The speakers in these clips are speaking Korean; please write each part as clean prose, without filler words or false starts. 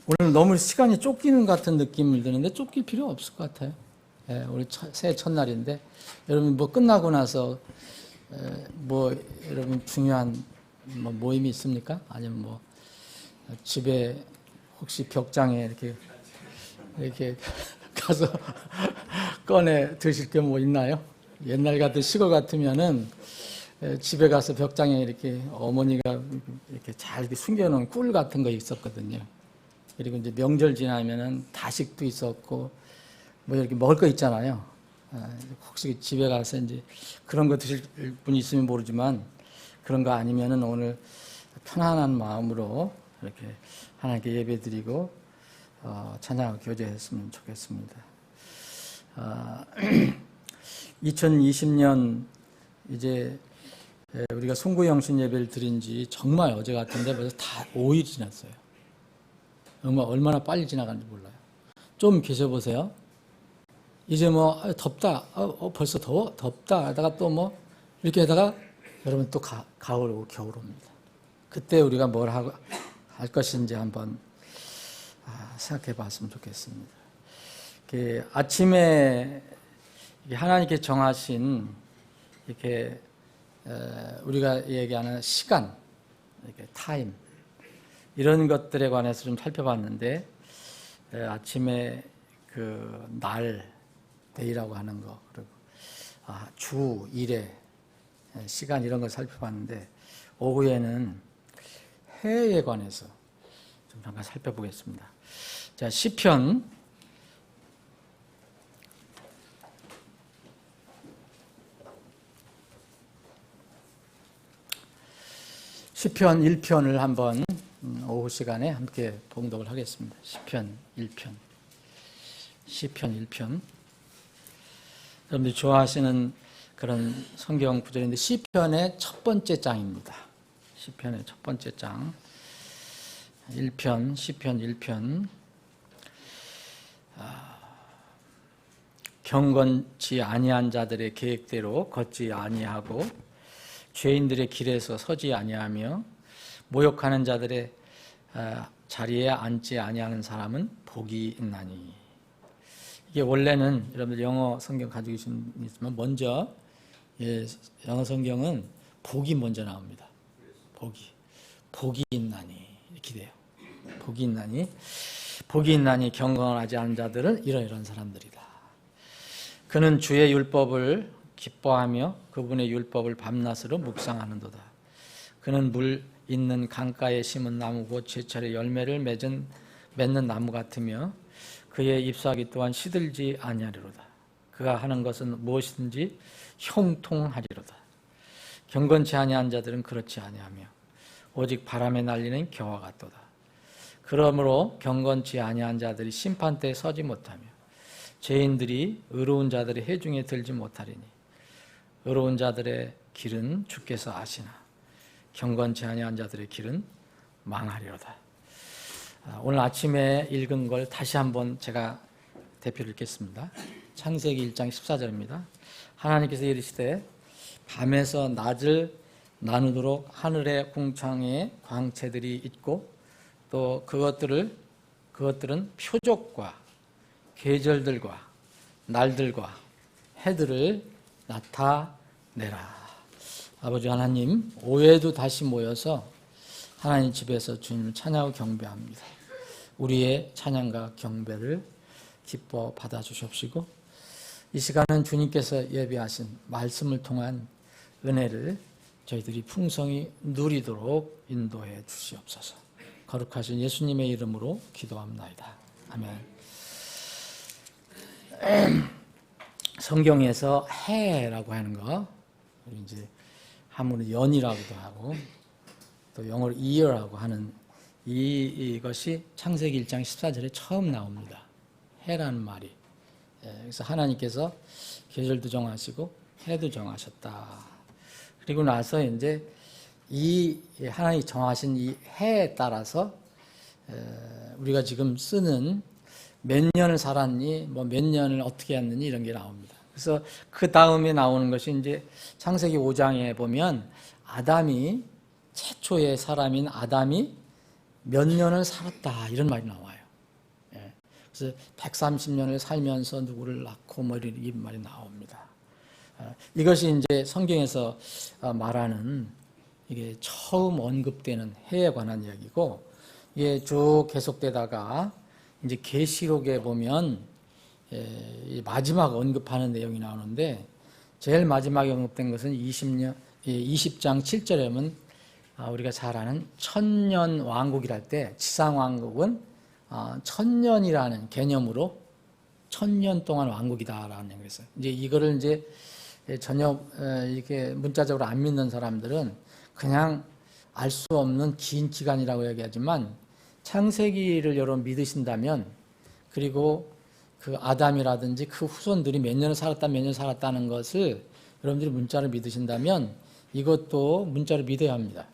오늘 너무 시간이 쫓기는 것 같은 느낌이 드는데 쫓길 필요 없을 것 같아요. 예, 우리 새해 첫날인데 여러분 뭐 끝나고 나서 뭐 여러분 중요한 뭐 모임이 있습니까? 아니면 뭐 집에 혹시 벽장에 이렇게 가서 꺼내 드실 게 뭐 있나요? 옛날 같은 시골 같으면은 집에 가서 벽장에 이렇게 어머니가 이렇게 잘 숨겨놓은 꿀 같은 거 있었거든요. 그리고 이제 명절 지나면은 다식도 있었고 뭐 이렇게 먹을 거 있잖아요. 혹시 집에 가서 이제 그런 거 드실 분이 있으면 모르지만 그런 거 아니면은 오늘 편안한 마음으로 이렇게 하나님께 예배드리고 찬양하고 교제했으면 좋겠습니다. 2020년 이제 우리가 송구영신 예배를 드린 지 정말 어제 같은데 벌써 다 5일 지났어요. 얼마나 빨리 지나가는지 몰라요. 좀 계셔보세요. 이제 뭐 덥다, 벌써 더워, 덥다 하다가 또 뭐 이렇게 하다가 여러분 또 가을 오고 겨울 옵니다. 그때 우리가 뭘 할 것인지 한번 생각해 봤으면 좋겠습니다. 아침에 하나님께 정하신 이렇게 우리가 얘기하는 시간, 이렇게 타임 이런 것들에 관해서 좀 살펴봤는데 아침에 그 날, 데이라고 하는 거 그리고 주, 일의 시간 이런 걸 살펴봤는데 오후에는 해에 관해서 좀 잠깐 살펴보겠습니다. 자, 시편 1편을 한번 오후 시간에 함께 봉독을 하겠습니다. 시편 1편. 여러분들이 좋아하시는 그런 성경 구절인데 시편의 첫 번째 장입니다. 시편의 첫 번째 장. 시편 1편. 경건치 아니한 자들의 계획대로 걷지 아니하고 죄인들의 길에서 서지 아니하며 모욕하는 자들의 자리에 앉지 아니하는 사람은 복이 있나니. 이게 원래는 여러분들 영어 성경 가지고 계시면 먼저 영어 성경은 복이 먼저 나옵니다. 복이 있나니 이렇게 돼요. 복이 있나니 경건하지 않은 자들은 이런 사람들이다. 그는 주의 율법을 기뻐하며 그분의 율법을 밤낮으로 묵상하는도다. 그는 물 있는 강가에 심은 나무고 제철에 열매를 맺는 나무 같으며 그의 잎사귀 또한 시들지 아니하리로다. 그가 하는 것은 무엇이든지 형통하리로다. 경건치 아니한 자들은 그렇지 아니하며 오직 바람에 날리는 겨와 같도다. 그러므로 경건치 아니한 자들이 심판대에 서지 못하며 죄인들이 의로운 자들의 회중에 들지 못하리니 의로운 자들의 길은 주께서 아시나 경건치 아니한 자들의 길은 망하리로다. 오늘 아침에 읽은 걸 다시 한번 제가 대표를 읽겠습니다. 창세기 1장 14절입니다. 하나님께서 이르시되 밤에서 낮을 나누도록 하늘의 궁창에 광채들이 있고 또 그것들은 표적과 계절들과 날들과 해들을 나타내라. 아버지 하나님, 오후에도 다시 모여서 하나님 집에서 주님을 찬양하고 경배합니다. 우리의 찬양과 경배를 기뻐 받아주시옵시고 이 시간은 주님께서 예비하신 말씀을 통한 은혜를 저희들이 풍성히 누리도록 인도해 주시옵소서. 거룩하신 예수님의 이름으로 기도합나이다. 아멘. 성경에서 해라고 하는 거, 이제 한문으로 연이라고도 하고 또 영어로 year라고 하는 이것이 창세기 1장 14절에 처음 나옵니다. 해라는 말이. 그래서 하나님께서 계절도 정하시고 해도 정하셨다. 그리고 나서 이제 이 하나님이 정하신 이 해에 따라서 우리가 지금 쓰는 몇 년을 살았니, 뭐 몇 년을 어떻게 했느니 이런 게 나옵니다. 그래서 그 다음에 나오는 것이 이제 창세기 5장에 보면 최초의 사람인 아담이 몇 년을 살았다 이런 말이 나와요. 그래서 130년을 살면서 누구를 낳고 뭐 이런 말이 나옵니다. 이것이 이제 성경에서 말하는 이게 처음 언급되는 해에 관한 이야기고, 이게 쭉 계속되다가 이제 계시록에 보면 마지막 언급하는 내용이 나오는데, 제일 마지막에 언급된 것은 20장 7절에 보면 우리가 잘 아는 천년 왕국이랄 때, 지상 왕국은 천년이라는 개념으로 천년 동안 왕국이다라는 얘기를 했어요. 이제 이거를 이제 전혀 이렇게 문자적으로 안 믿는 사람들은 그냥 알 수 없는 긴 기간이라고 얘기하지만, 창세기를 여러분 믿으신다면, 그리고 그 아담이라든지 그 후손들이 몇 년을 살았다 몇 년 살았다는 것을 여러분들이 문자로 믿으신다면 이것도 문자로 믿어야 합니다.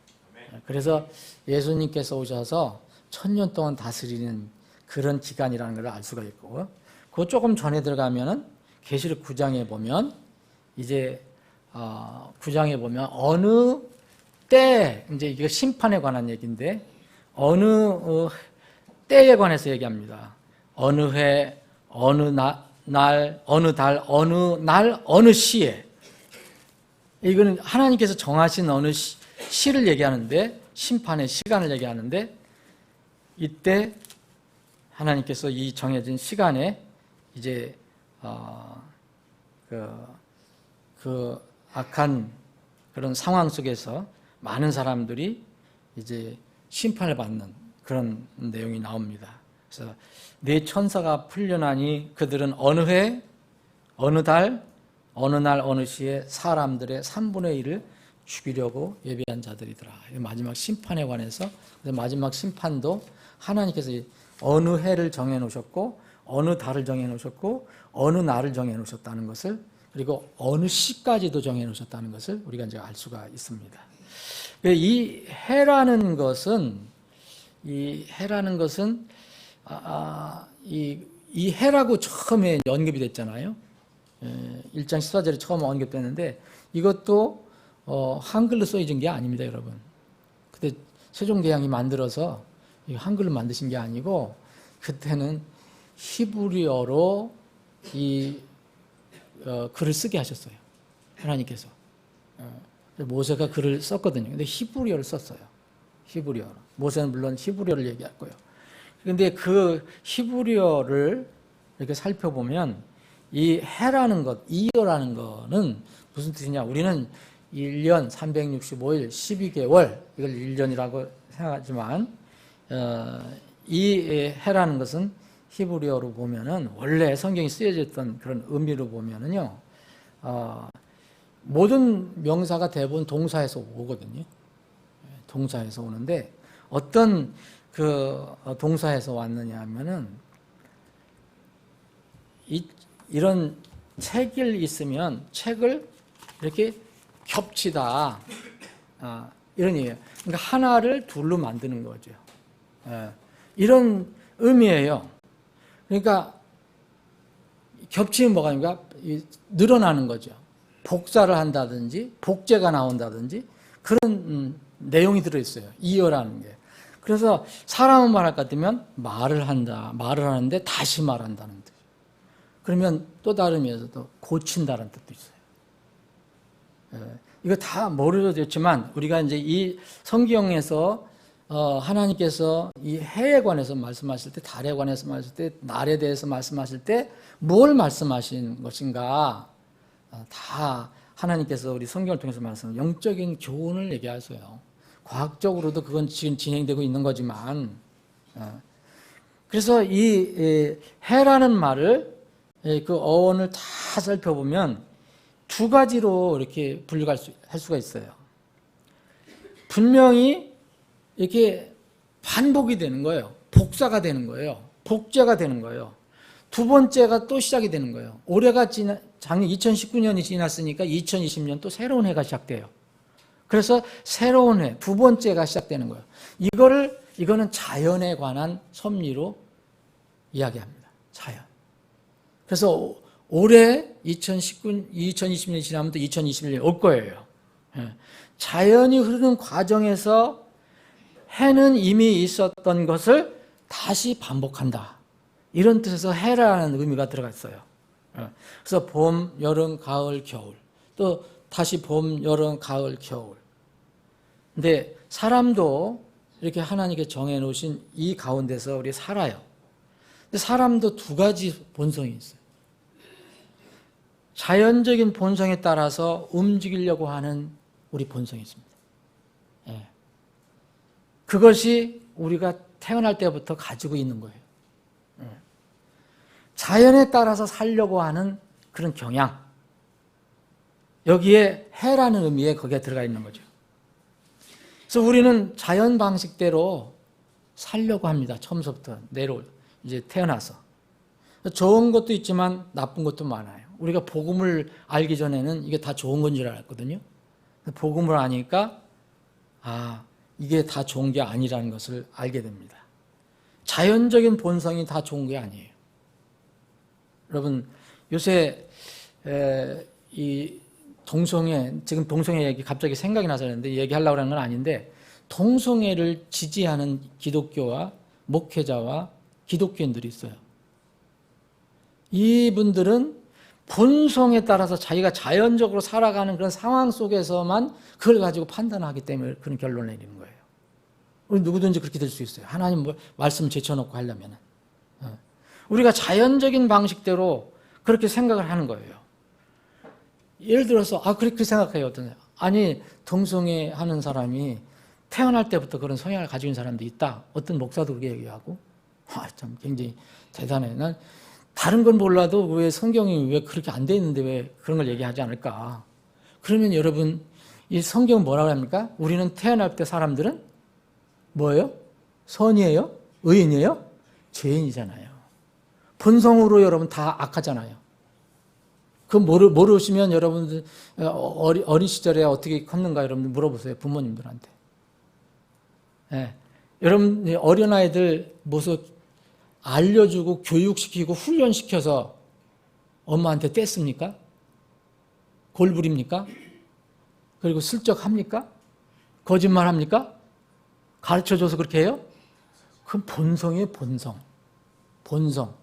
그래서 예수님께서 오셔서 1000년 동안 다스리는 그런 기간이라는 걸 알 수가 있고, 그 조금 전에 들어가면은 계시록 9장에 보면 이제 9장에 보면 어느 때, 이제 이거 심판에 관한 얘기인데, 어느 때에 관해서 얘기합니다. 어느 해, 어느 날, 어느 달, 어느 날, 어느 시에. 이거는 하나님께서 정하신 어느 시를 얘기하는데, 심판의 시간을 얘기하는데, 이때 하나님께서 이 정해진 시간에 이제 그 악한 그런 상황 속에서 많은 사람들이 이제 심판을 받는 그런 내용이 나옵니다. 그래서 네 천사가 풀려나니 그들은 어느 해, 어느 달, 어느 날, 어느 시에 사람들의 3분의 1을 죽이려고 예비한 자들이더라. 마지막 심판에 관해서, 마지막 심판도 하나님께서 어느 해를 정해 놓으셨고, 어느 달을 정해 놓으셨고, 어느 날을 정해 놓으셨다는 것을, 그리고 어느 시까지도 정해 놓으셨다는 것을 우리가 이제 알 수가 있습니다. 이 해라는 것은, 이 해라고 처음에 언급이 됐잖아요. 1장 14절에 처음 언급됐는데, 이것도 한글로 써진 게 아닙니다, 여러분. 그때 세종대왕이 만들어서 한글로 만드신 게 아니고, 그때는 히브리어로 이 글을 쓰게 하셨어요, 하나님께서. 모세가 글을 썼거든요. 근데 히브리어를 썼어요. 히브리어로. 모세는 물론 히브리어를 얘기할 거예요. 그런데 그 히브리어를 이렇게 살펴보면 이 해라는 것, 이어라는 거는 무슨 뜻이냐? 우리는 1년 365일 12개월, 이걸 1년이라고 생각하지만, 이 해라는 것은 히브리어로 보면은, 원래 성경이 쓰여졌던 그런 의미로 보면은요, 모든 명사가 대부분 동사에서 오거든요. 동사에서 오는데, 어떤 그 동사에서 왔느냐 하면은, 이런 책을 있으면 책을 이렇게 겹치다, 이런 얘기예요. 그러니까 하나를 둘로 만드는 거죠. 이런 의미예요. 그러니까 겹치면 뭐가 아닙니까? 늘어나는 거죠. 복사를 한다든지 복제가 나온다든지 그런 내용이 들어있어요. 이어라는 게. 그래서 사람은 말할 것 같으면 말을 하는데 다시 말한다는 뜻. 그러면 또 다른 의미에서도 고친다는 뜻도 있어요. 이거 다 모르겠지만 우리가 이제 이 성경에서 하나님께서 이 해에 관해서 말씀하실 때, 달에 관해서 말씀하실 때, 날에 대해서 말씀하실 때 뭘 말씀하신 것인가, 다 하나님께서 우리 성경을 통해서 말씀하는 영적인 교훈을 얘기하세요. 과학적으로도 그건 지금 진행되고 있는 거지만, 그래서 이 해라는 말을, 그 어원을 다 살펴보면 두 가지로 이렇게 분류할 수가 있어요. 분명히 이렇게 반복이 되는 거예요. 복사가 되는 거예요. 복제가 되는 거예요. 두 번째가 또 시작이 되는 거예요. 올해가 작년 2019년이 지났으니까 2020년 또 새로운 해가 시작돼요. 그래서 새로운 해, 두 번째가 시작되는 거예요. 이거는 자연에 관한 섭리로 이야기합니다. 자연. 그래서 올해 2020년이 지나면 또 2021년이 올 거예요. 자연이 흐르는 과정에서 해는 이미 있었던 것을 다시 반복한다. 이런 뜻에서 해라는 의미가 들어가 있어요. 그래서 봄, 여름, 가을, 겨울. 또 다시 봄, 여름, 가을, 겨울. 근데 사람도 이렇게 하나님께 정해놓으신 이 가운데서 우리 살아요. 근데 사람도 두 가지 본성이 있어요. 자연적인 본성에 따라서 움직이려고 하는 우리 본성이 있습니다. 예. 그것이 우리가 태어날 때부터 가지고 있는 거예요. 예. 자연에 따라서 살려고 하는 그런 경향. 여기에 해라는 의미에 거기에 들어가 있는 거죠. 그래서 우리는 자연 방식대로 살려고 합니다. 처음부터 이제 태어나서. 좋은 것도 있지만 나쁜 것도 많아요. 우리가 복음을 알기 전에는 이게 다 좋은 건 줄 알았거든요. 복음을 아니까 이게 다 좋은 게 아니라는 것을 알게 됩니다. 자연적인 본성이 다 좋은 게 아니에요. 여러분 요새 이 동성애, 지금 동성애 얘기 갑자기 생각이 나서 그랬는데 얘기하려고 하는 건 아닌데, 동성애를 지지하는 기독교와 목회자와 기독교인들이 있어요. 이분들은 본성에 따라서 자기가 자연적으로 살아가는 그런 상황 속에서만 그걸 가지고 판단하기 때문에 그런 결론을 내리는 거예요. 우리 누구든지 그렇게 될 수 있어요. 하나님 말씀 제쳐놓고 하려면. 우리가 자연적인 방식대로 그렇게 생각을 하는 거예요. 예를 들어서 그렇게 생각해요. 어떤 사람. 아니 동성애 하는 사람이 태어날 때부터 그런 성향을 가지고 있는 사람도 있다. 어떤 목사도 그렇게 얘기하고. 참 굉장히 대단해. 난 다른 건 몰라도 왜 성경이 왜 그렇게 안 돼 있는데 왜 그런 걸 얘기하지 않을까? 그러면 여러분 이 성경은 뭐라고 합니까? 우리는 태어날 때 사람들은 뭐예요? 선이에요? 의인이에요? 죄인이잖아요. 본성으로 여러분 다 악하잖아요. 그 모르시면 여러분들 어린 시절에 어떻게 컸는가 여러분들 물어보세요. 부모님들한테. 네. 여러분 어린아이들 모습 알려주고 교육시키고 훈련시켜서 엄마한테 뗐습니까? 골부립니까? 그리고 슬쩍 합니까? 거짓말합니까? 가르쳐줘서 그렇게 해요? 그건 본성이에요. 본성.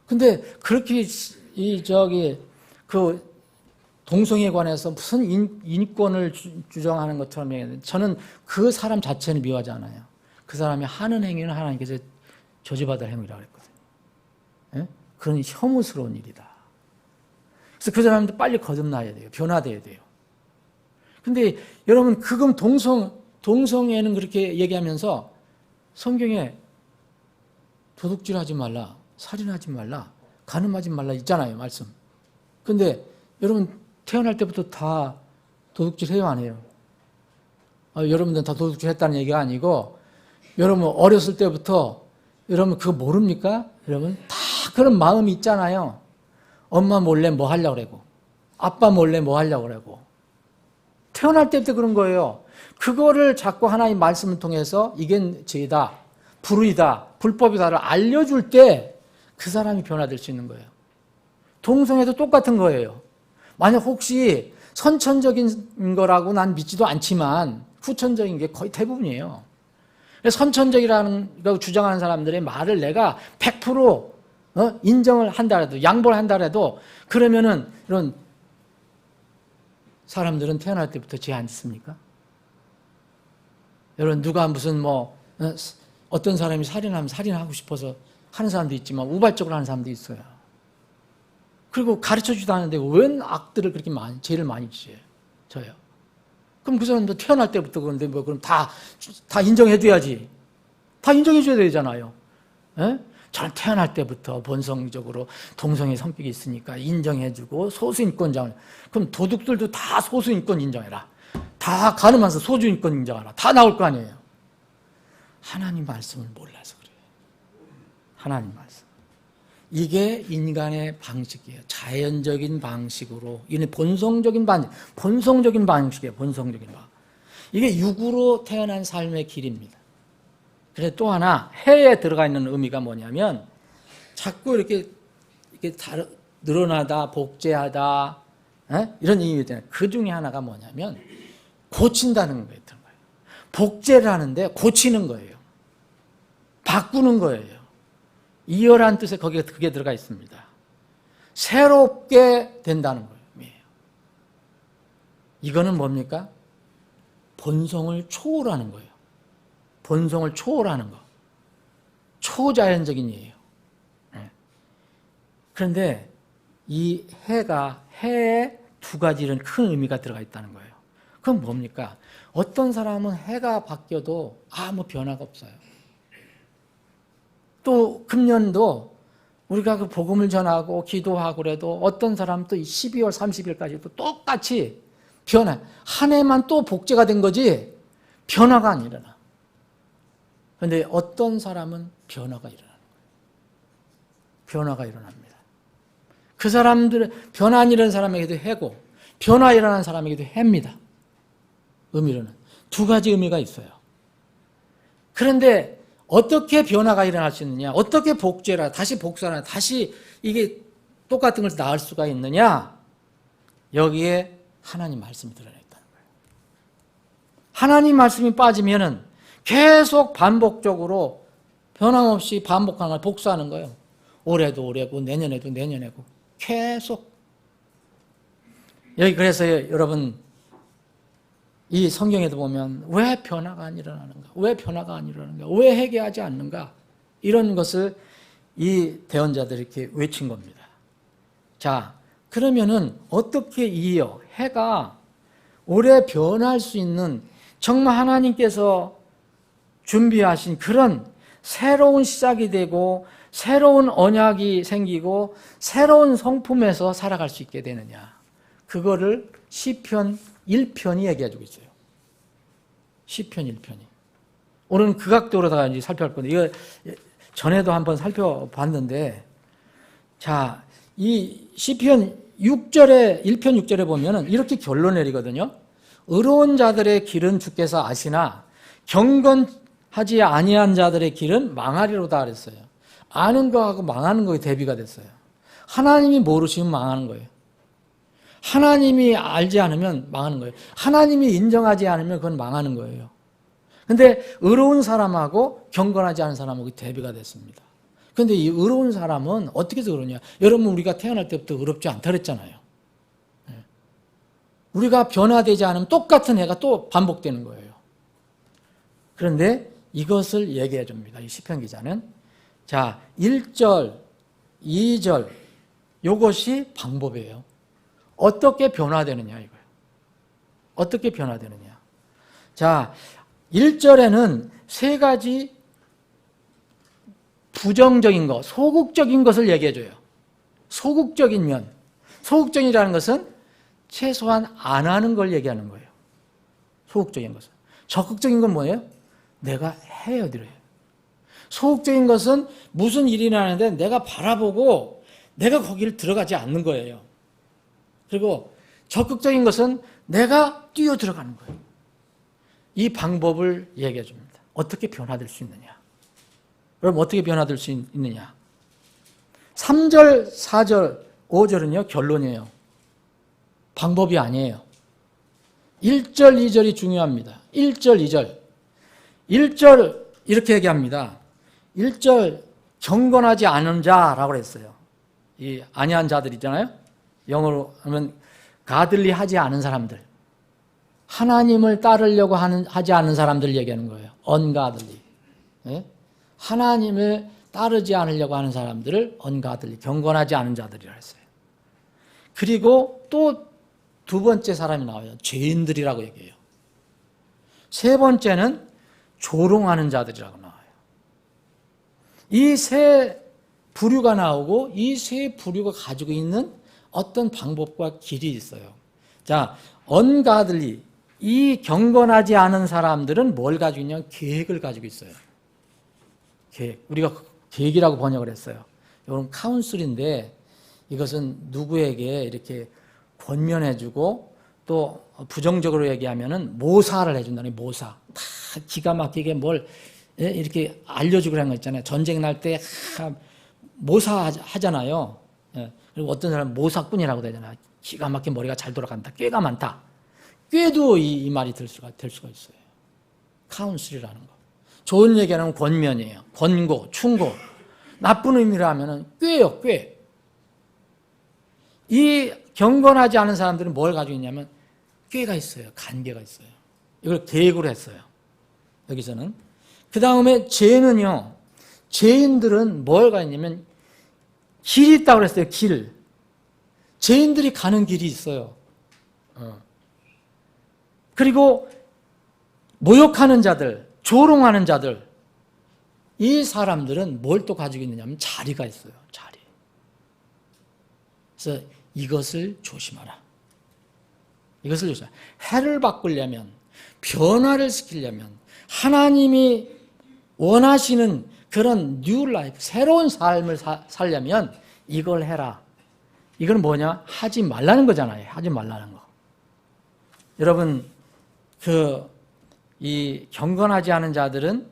근데 그렇게 그 동성애에 관해서 무슨 인권을 주장하는 것처럼 얘기하는데, 저는 그 사람 자체는 미워하지 않아요. 그 사람이 하는 행위는 하나님께서 저주받을 행위라고 했거든요. 예? 그런 혐오스러운 일이다. 그래서 그 사람도 빨리 거듭나야 돼요. 변화돼야 돼요. 근데 여러분 그건 동성애는 그렇게 얘기하면서 성경에 도둑질하지 말라, 살인하지 말라, 간음하지 말라 있잖아요, 말씀. 근데 여러분 태어날 때부터 다 도둑질 해요, 안 해요? 여러분들은 다 도둑질 했다는 얘기가 아니고, 여러분 어렸을 때부터 여러분 그거 모릅니까? 여러분 다 그런 마음이 있잖아요. 엄마 몰래 뭐 하려고 그러고, 아빠 몰래 뭐 하려고 그러고. 태어날 때부터 그런 거예요. 그거를 자꾸 하나님 말씀을 통해서 이게 죄다, 불의다, 불법이다를 알려줄 때 그 사람이 변화될 수 있는 거예요. 동성애도 똑같은 거예요. 만약 혹시 선천적인 거라고 난 믿지도 않지만 후천적인 게 거의 대부분이에요. 선천적이라는 거 주장하는 사람들의 말을 내가 100% 인정을 한다 해도, 양보를 한다 해도, 그러면은 이런 사람들은 태어날 때부터 죄 안 짓습니까? 여러분 누가 무슨 어떤 사람이 살인하면 살인하고 싶어서 하는 사람도 있지만 우발적으로 하는 사람도 있어요. 그리고 가르쳐주지도 않는데 웬 악들을 그렇게 죄를 많이 져요. 그럼 그 사람도 태어날 때부터 그런데 그럼 다 인정해줘야지. 다 인정해줘야 되잖아요. 예? 저는 태어날 때부터 본성적으로 동성애 성격이 있으니까 인정해주고 소수인권자를. 그럼 도둑들도 다 소수인권 인정해라. 다 가늠하면서 소수인권 인정하라. 다 나올 거 아니에요. 하나님 말씀을 몰라서 그래요. 하나님 말씀. 이게 인간의 방식이에요. 자연적인 방식으로. 이게 본성적인 방식이에요. 본성적인 방식. 이게 육으로 태어난 삶의 길입니다. 그래서 또 하나 해에 들어가 있는 의미가 뭐냐면 자꾸 이렇게 늘어나다, 복제하다, 이런 의미가 있잖아요. 그 중에 하나가 뭐냐면 고친다는 거예요. 복제를 하는데 고치는 거예요. 바꾸는 거예요. 이어라는 뜻에 거기에 그게 들어가 있습니다. 새롭게 된다는 거예요. 이거는 뭡니까? 본성을 초월하는 거예요. 본성을 초월하는 거. 초자연적인 예예요. 그런데 이 해에 두 가지 이런 큰 의미가 들어가 있다는 거예요. 그건 뭡니까? 어떤 사람은 해가 바뀌어도 아무 변화가 없어요. 또 금년도 우리가 그 복음을 전하고 기도하고 그래도 어떤 사람은 또 12월 30일까지도 똑같이 한 해만 또 복제가 된 거지 변화가 안 일어나. 그런데 어떤 사람은 변화가 일어나는 거예요. 변화가 일어납니다. 그 사람들, 변화 안 일어나는 사람에게도 해고 변화 일어나는 사람에게도 해입니다. 의미로는 두 가지 의미가 있어요. 그런데 어떻게 변화가 일어날 수 있느냐, 어떻게 복제라 다시 복사나 다시 이게 똑같은 것을 낳을 수가 있느냐, 여기에 하나님 말씀이 들어있다는 거예요. 하나님 말씀이 빠지면은 계속 반복적으로 변함없이 반복하는 걸 복수하는 거예요. 올해도 올해고 내년에도 내년에고 계속. 여기 그래서 여러분 이 성경에도 보면 왜 변화가 안 일어나는가? 왜 변화가 안 일어나는가? 왜 회개하지 않는가? 이런 것을 이 대언자들이 이렇게 외친 겁니다. 자, 그러면은 어떻게 해가 오래 변할 수 있는 정말 하나님께서 준비하신 그런 새로운 시작이 되고 새로운 언약이 생기고 새로운 성품에서 살아갈 수 있게 되느냐? 그거를 시편 1편이 얘기해주고 있어요. 시편 1편이. 오늘은 그 각도로 다 이제 살펴볼 건데, 이거 전에도 한번 살펴봤는데, 자, 이 시편 6절에, 1편 6절에 보면은 이렇게 결론 내리거든요. 의로운 자들의 길은 주께서 아시나, 경건하지 아니한 자들의 길은 망하리로다 그랬어요. 아는 거하고 망하는 거에 대비가 됐어요. 하나님이 모르시면 망하는 거예요. 하나님이 알지 않으면 망하는 거예요. 하나님이 인정하지 않으면 그건 망하는 거예요. 그런데 의로운 사람하고 경건하지 않은 사람하고 대비가 됐습니다. 그런데 이 의로운 사람은 어떻게 해서 그러냐? 여러분, 우리가 태어날 때부터 의롭지 않다 그랬잖아요. 우리가 변화되지 않으면 똑같은 해가 또 반복되는 거예요. 그런데 이것을 얘기해 줍니다. 이 시편 기자는. 자, 1절, 2절 이것이 방법이에요. 어떻게 변화되느냐 이거예요. 어떻게 변화되느냐. 자, 1절에는 세 가지 부정적인 것, 소극적인 것을 얘기해줘요. 소극적인 면. 소극적이라는 것은 최소한 안 하는 걸 얘기하는 거예요. 소극적인 것은. 적극적인 건 뭐예요? 내가 해드려요. 소극적인 것은 무슨 일이 나는데 내가 바라보고 내가 거기를 들어가지 않는 거예요. 그리고 적극적인 것은 내가 뛰어 들어가는 거예요. 이 방법을 얘기해 줍니다. 어떻게 변화될 수 있느냐? 여러분, 어떻게 변화될 수 있느냐? 3절, 4절, 5절은요, 결론이에요. 방법이 아니에요. 1절, 2절이 중요합니다. 1절, 2절. 1절, 이렇게 얘기합니다. 1절, 경건하지 않은 자라고 그랬어요. 이 아니한 자들 있잖아요. 영어로 하면 가들리 하지 않은 사람들, 하나님을 따르려고 하지 않은 사람들 얘기하는 거예요. ungodly. 예? 하나님을 따르지 않으려고 하는 사람들을 ungodly, 경건하지 않은 자들이라 했어요. 그리고 또 두 번째 사람이 나와요. 죄인들이라고 얘기해요. 세 번째는 조롱하는 자들이라고 나와요. 이 세 부류가 나오고 이 세 부류가 가지고 있는 어떤 방법과 길이 있어요. 자, ungodly, 이 경건하지 않은 사람들은 뭘 가지고 있냐면 계획을 가지고 있어요. 계획. 우리가 계획이라고 번역을 했어요. 이건 카운슬인데 이것은 누구에게 이렇게 권면해주고 또 부정적으로 얘기하면은 모사를 해준다는 모사. 다 기가 막히게 뭘 이렇게 알려주고 그런 거 있잖아요. 전쟁 날 때 모사 하잖아요. 그리고 어떤 사람은 모사꾼이라고 되잖아요. 기가 막힌 머리가 잘 돌아간다. 꾀가 많다. 꾀도 이 말이 될 수가 있어요. 카운슬이라는 거. 좋은 얘기하는 권면이에요. 권고, 충고. 나쁜 의미로 하면은 꾀예요, 꾀. 이 경건하지 않은 사람들은 뭘 가지고 있냐면 꾀가 있어요. 간계가 있어요. 이걸 계획으로 했어요. 여기서는. 그 다음에 죄는요. 죄인들은 뭘 가있냐면 길이 있다고 그랬어요. 길. 죄인들이 가는 길이 있어요. 그리고 모욕하는 자들, 조롱하는 자들, 이 사람들은 뭘 또 가지고 있느냐면 자리가 있어요. 자리. 그래서 이것을 조심하라. 이것을 조심하라. 해를 바꾸려면, 변화를 시키려면, 하나님이 원하시는 그런 뉴 라이프, 새로운 삶을 살려면 이걸 해라. 이건 뭐냐? 하지 말라는 거잖아요. 하지 말라는 거. 여러분, 이 경건하지 않은 자들은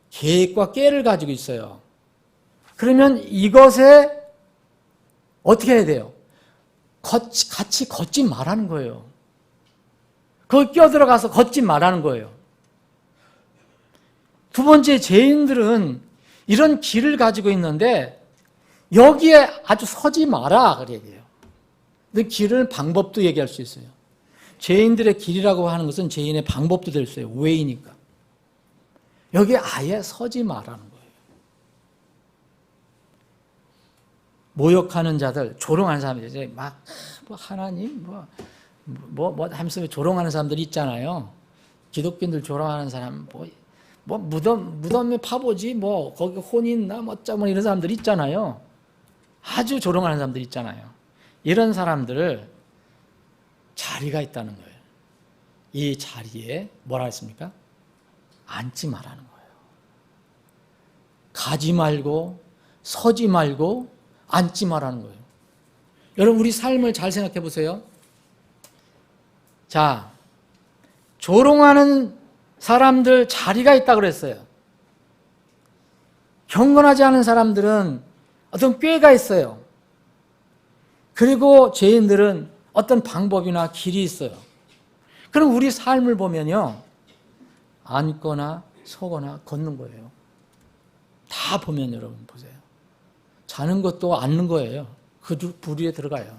계획과 꾀를 가지고 있어요. 그러면 이것에 어떻게 해야 돼요? 같이 걷지 말라는 거예요. 거기 끼어들어가서 걷지 말라는 거예요. 두 번째, 죄인들은 이런 길을 가지고 있는데 여기에 아주 서지 마라 그래야 돼요. 근데 길은 방법도 얘기할 수 있어요. 죄인들의 길이라고 하는 것은 죄인의 방법도 될 수 있어요. 왜이니까. 여기에 아예 서지 마라는 거예요. 모욕하는 자들, 조롱하는 사람들이 막 하나님 하면서 조롱하는 사람들이 있잖아요. 기독교인들 조롱하는 사람 무덤에 파보지 거기 혼 있나 이런 사람들이 있잖아요. 아주 조롱하는 사람들이 있잖아요. 이런 사람들을 자리가 있다는 거예요. 이 자리에 뭐라 했습니까? 앉지 말라는 거예요. 가지 말고 서지 말고 앉지 말라는 거예요. 여러분, 우리 삶을 잘 생각해 보세요. 자, 조롱하는 사람들 자리가 있다고 그랬어요. 경건하지 않은 사람들은 어떤 꾀가 있어요. 그리고 죄인들은 어떤 방법이나 길이 있어요. 그럼 우리 삶을 보면요, 앉거나 서거나 걷는 거예요. 다 보면 여러분 보세요. 자는 것도 앉는 거예요. 그 부류에 들어가요.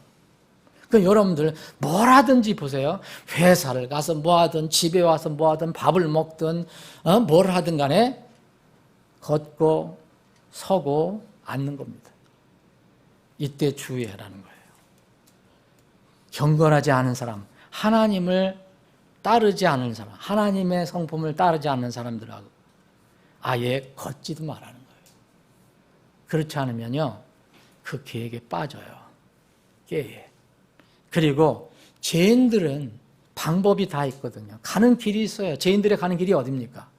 그럼 여러분들 뭘 하든지 보세요. 회사를 가서 뭐 하든 집에 와서 뭐 하든 밥을 먹든 뭘 하든 간에 걷고 서고 앉는 겁니다. 이때 주의하라는 거예요. 경건하지 않은 사람, 하나님을 따르지 않은 사람, 하나님의 성품을 따르지 않는 사람들하고 아예 걷지도 말라는 거예요. 그렇지 않으면요, 그 계획에 빠져요. 꾀에. 그리고 죄인들은 방법이 다 있거든요. 가는 길이 있어요. 죄인들의 가는 길이 어딥니까?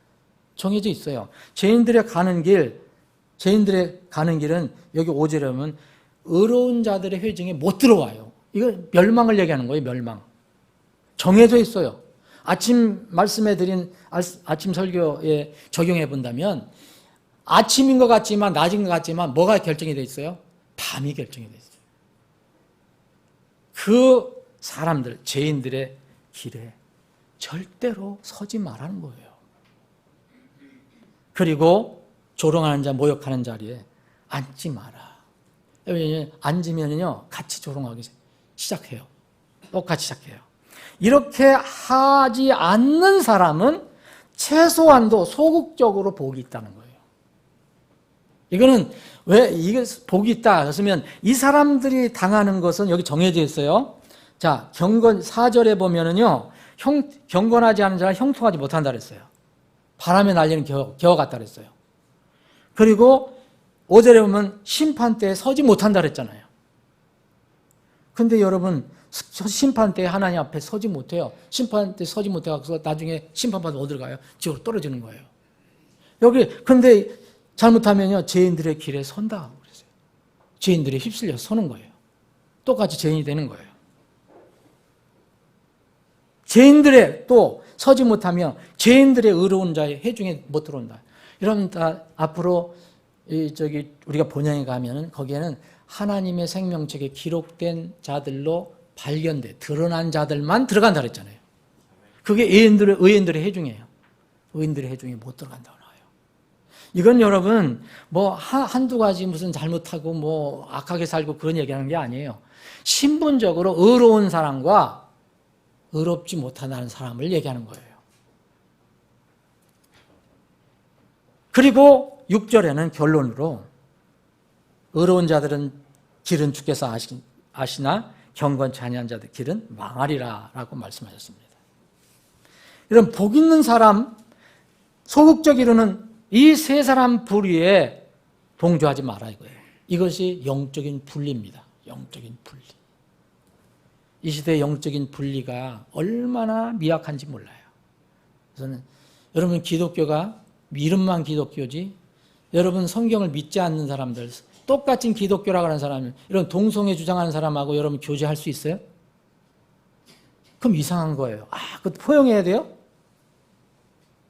정해져 있어요. 죄인들의 가는 길은 여기 5절에 보면 의로운 자들의 회중에 못 들어와요. 이거 멸망을 얘기하는 거예요. 멸망. 정해져 있어요. 아침 말씀해 드린 아침 설교에 적용해 본다면 아침인 것 같지만 낮인 것 같지만 뭐가 결정이 돼 있어요? 밤이 결정이 돼 있어요. 그 사람들, 죄인들의 길에 절대로 서지 말라는 거예요. 그리고 조롱하는 자, 모욕하는 자리에 앉지 마라. 왜냐하면 앉으면요 같이 조롱하기 시작해요. 똑같이 시작해요. 이렇게 하지 않는 사람은 최소한도 소극적으로 복이 있다는 거예요. 이거는 왜 이게 복이 있다 그랬으면 이 사람들이 당하는 것은 여기 정해져 있어요. 자, 4절에 보면은요, 경건하지 않은 자는 형통하지 못한다 그랬어요. 바람에 날리는 겨와 같다 그랬어요. 그리고 5절에 보면 심판대에 서지 못한다 그랬잖아요. 근데 여러분, 심판대에 하나님 앞에 서지 못해요. 심판대에 서지 못해서 나중에 심판받아 어디로 가요? 지옥으로 떨어지는 거예요. 여기 근데 잘못하면요 죄인들의 길에 선다 그랬어요. 죄인들이 휩쓸려 서는 거예요. 똑같이 죄인이 되는 거예요. 죄인들의 또 서지 못하며 죄인들의 의로운 자의 회중에 못 들어온다. 이러면 다 앞으로 우리가 본향에 가면은 거기에는 하나님의 생명책에 기록된 자들로 발견돼 드러난 자들만 들어간다 그랬잖아요. 그게 의인들의 회중이에요. 의인들의 회중에 못 들어간다고 나와요. 이건 여러분 한두 가지 무슨 잘못하고 악하게 살고 그런 얘기하는 게 아니에요. 신분적으로 의로운 사람과 의롭지 못하다는 사람을 얘기하는 거예요. 그리고 6절에는 결론으로 의로운 자들은 길은 주께서 아시나 경건치 아니한 자들 길은 망하리라 라고 말씀하셨습니다. 이런 복 있는 사람, 소극적 이루는 이 세 사람 부류에 동조하지 마라 이거예요. 이것이 영적인 분리입니다. 영적인 분리. 이 시대의 영적인 분리가 얼마나 미약한지 몰라요. 그래서 여러분 기독교가 이름만 기독교지 여러분 성경을 믿지 않는 사람들 똑같은 기독교라고 하는 사람 이런 동성애 주장하는 사람하고 여러분 교제할 수 있어요? 그럼 이상한 거예요. 그것도 포용해야 돼요?